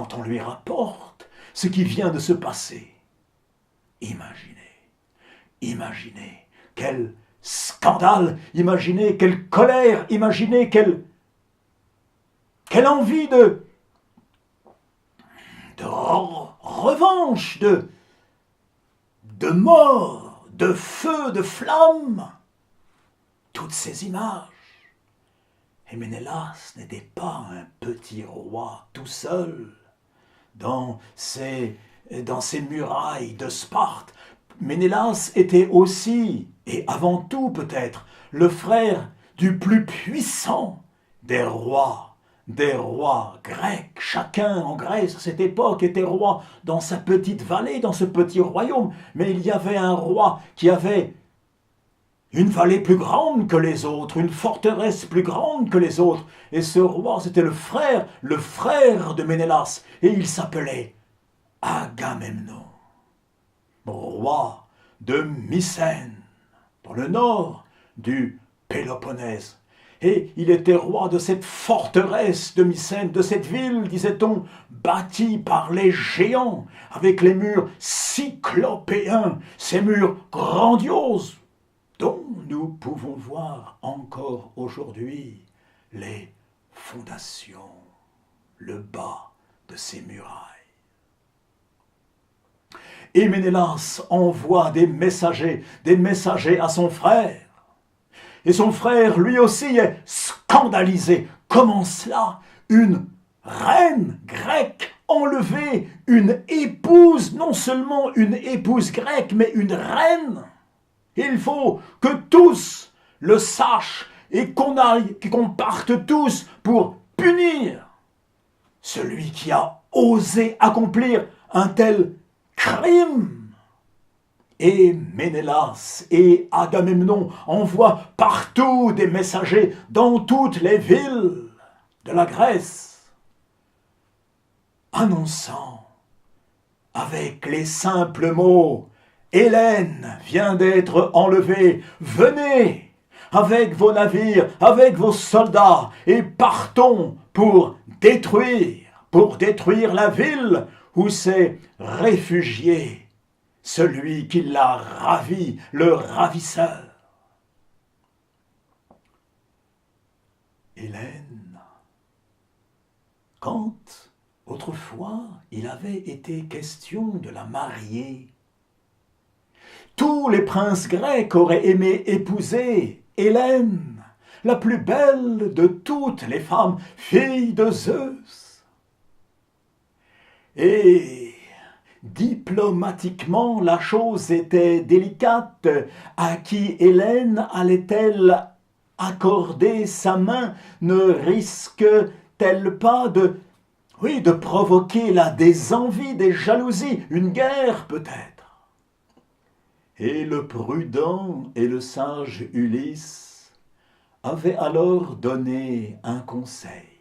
quand on lui rapporte ce qui vient de se passer. Imaginez quel scandale, imaginez quelle colère, imaginez quelle envie de revanche, de mort, de feu, de flamme. Toutes ces images. Et Ménélas n'était pas un petit roi tout seul dans ses murailles de Sparte. Ménélas était aussi, et avant tout peut-être, le frère du plus puissant des rois grecs. Chacun en Grèce à cette époque était roi dans sa petite vallée, dans ce petit royaume. Mais il y avait un roi qui avait une vallée plus grande que les autres, une forteresse plus grande que les autres. Et ce roi, c'était le frère de Ménélas. Et il s'appelait Agamemnon, roi de Mycène, dans le nord du Péloponnèse. Et il était roi de cette forteresse de Mycène, de cette ville, disait-on, bâtie par les géants, avec les murs cyclopéens, ces murs grandioses, dont nous pouvons voir encore aujourd'hui les fondations, le bas de ces murailles. Et Ménélas envoie des messagers à son frère. Et son frère, lui aussi, est scandalisé. Comment cela? Une reine grecque enlevée, une épouse, non seulement une épouse grecque, mais une reine. Il faut que tous le sachent et qu'on parte tous pour punir celui qui a osé accomplir un tel crime. Et Ménélas et Agamemnon envoient partout des messagers dans toutes les villes de la Grèce, annonçant avec les simples mots: Hélène vient d'être enlevée, venez avec vos navires, avec vos soldats, et partons pour détruire la ville où s'est réfugié celui qui l'a ravi, le ravisseur. Hélène, quand autrefois il avait été question de la marier, tous les princes grecs auraient aimé épouser Hélène, la plus belle de toutes les femmes, fille de Zeus. Et diplomatiquement, la chose était délicate. À qui Hélène allait-elle accorder sa main? Ne risque-t-elle pas de provoquer là des envies, des jalousies, une guerre peut-être? Et le prudent et le sage Ulysse avaient alors donné un conseil: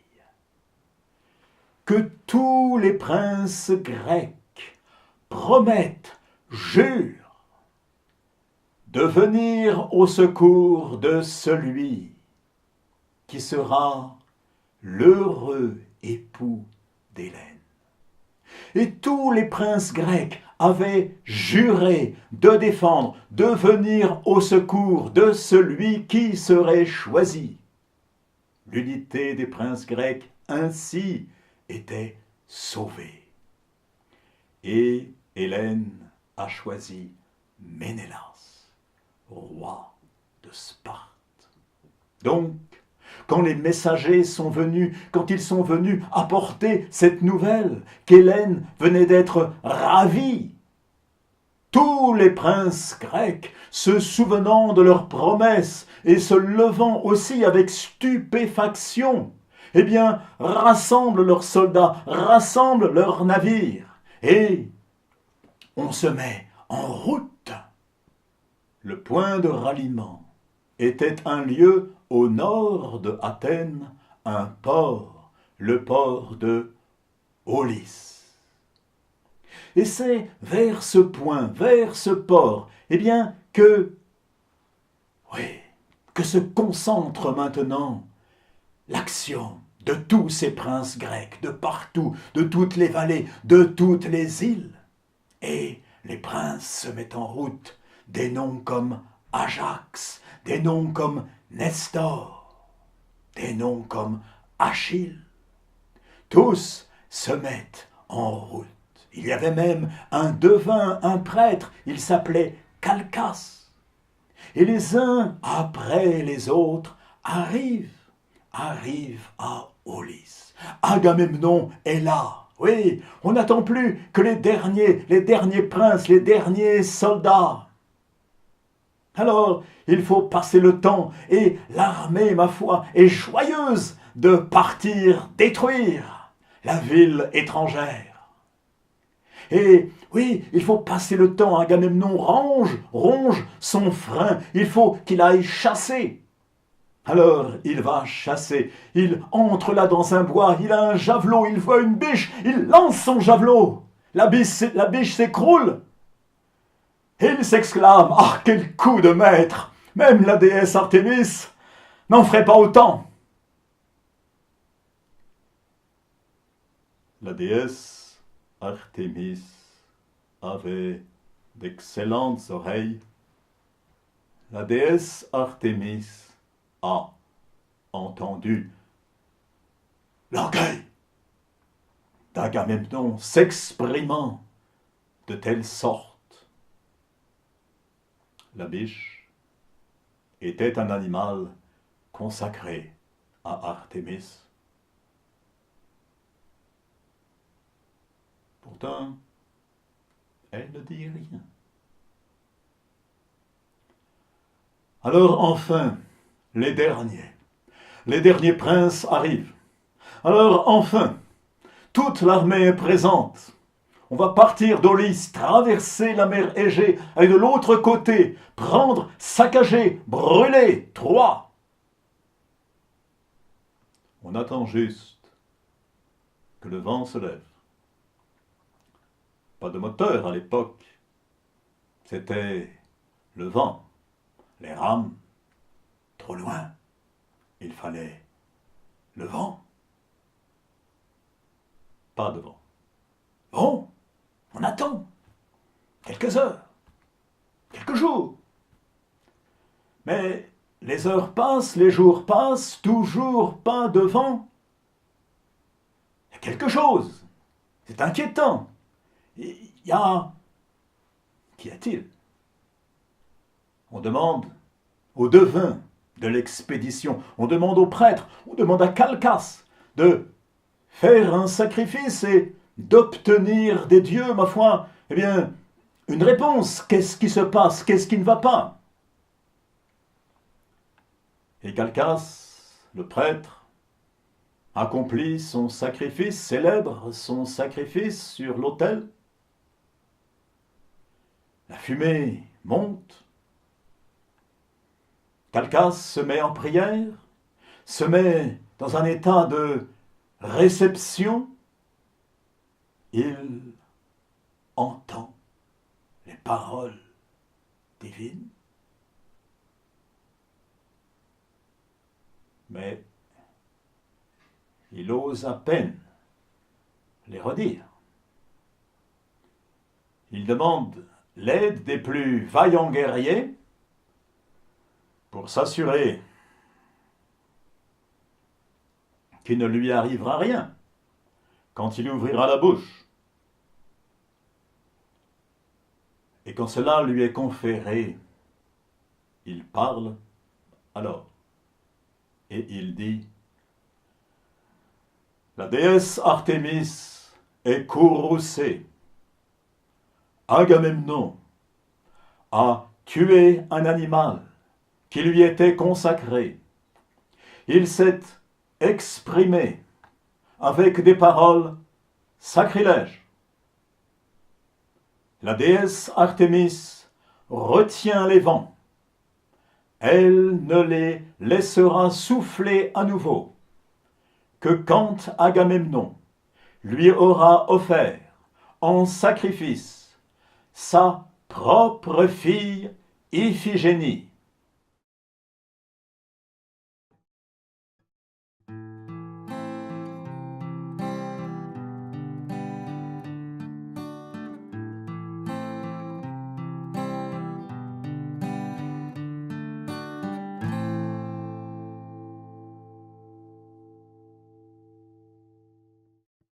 que tous les princes grecs promettent, jurent, de venir au secours de celui qui sera l'heureux époux d'Hélène. Et tous les princes grecs avaient juré de défendre, de venir au secours de celui qui serait choisi. L'unité des princes grecs ainsi était sauvée. Et Hélène a choisi Ménélas, roi de Sparte. Donc, quand les messagers sont venus, quand ils sont venus apporter cette nouvelle qu'Hélène venait d'être ravie, tous les princes grecs, se souvenant de leurs promesses et se levant aussi avec stupéfaction, eh bien, rassemblent leurs soldats, rassemblent leurs navires, et on se met en route. Le point de ralliement était un lieu au nord de Athènes, un port, le port de Aulis. Et c'est vers ce point, vers ce port, eh bien, que se concentre maintenant l'action de tous ces princes grecs, de partout, de toutes les vallées, de toutes les îles. Et les princes se mettent en route, des noms comme Ajax, des noms comme Nestor, des noms comme Achille. Tous se mettent en route. Il y avait même un devin, un prêtre, il s'appelait Calchas. Et les uns après les autres arrivent à Aulis. Agamemnon est là. Oui, on n'attend plus que les derniers princes, les derniers soldats. Alors, il faut passer le temps et l'armée, ma foi, est joyeuse de partir détruire la ville étrangère. Et oui, il faut passer le temps. Agamemnon ronge son frein. Il faut qu'il aille chasser. Alors il va chasser. Il entre là dans un bois. Il a un javelot. Il voit une biche. Il lance son javelot. La biche s'écroule. Et il s'exclame: ah, quel coup de maître! Même la déesse Artémis n'en ferait pas autant. La déesse Artémis avait d'excellentes oreilles. La déesse Artémis a entendu l'orgueil d'Agamemnon s'exprimant de telle sorte. La biche était un animal consacré à Artémis. Pourtant, elle ne dit rien. Alors enfin, les derniers princes arrivent. Alors enfin, toute l'armée est présente. On va partir d'Aulis, traverser la mer Égée, et de l'autre côté, prendre, saccager, brûler Troie. On attend juste que le vent se lève. Pas de moteur à l'époque, c'était le vent, les rames, trop loin, il fallait le vent. Pas de vent. Bon, on attend quelques heures, quelques jours. Mais les heures passent, les jours passent, toujours pas de vent. Il y a quelque chose, c'est inquiétant. Qu'y a-t-il? On demande aux devins de l'expédition, on demande aux prêtres, on demande à Calchas de faire un sacrifice et d'obtenir des dieux, ma foi, eh bien, une réponse. Qu'est-ce qui se passe? Qu'est-ce qui ne va pas? Et Calchas, le prêtre, accomplit son sacrifice, célèbre son sacrifice sur l'autel. La fumée monte. Calchas se met en prière, se met dans un état de réception. Il entend les paroles divines. Mais il ose à peine les redire. Il demande l'aide des plus vaillants guerriers pour s'assurer qu'il ne lui arrivera rien quand il ouvrira la bouche. Et quand cela lui est conféré, il parle alors et il dit: la déesse Artémis est courroucée. Agamemnon a tué un animal qui lui était consacré. Il s'est exprimé avec des paroles sacrilèges. La déesse Artémis retient les vents. Elle ne les laissera souffler à nouveau que quand Agamemnon lui aura offert en sacrifice sa propre fille Iphigénie.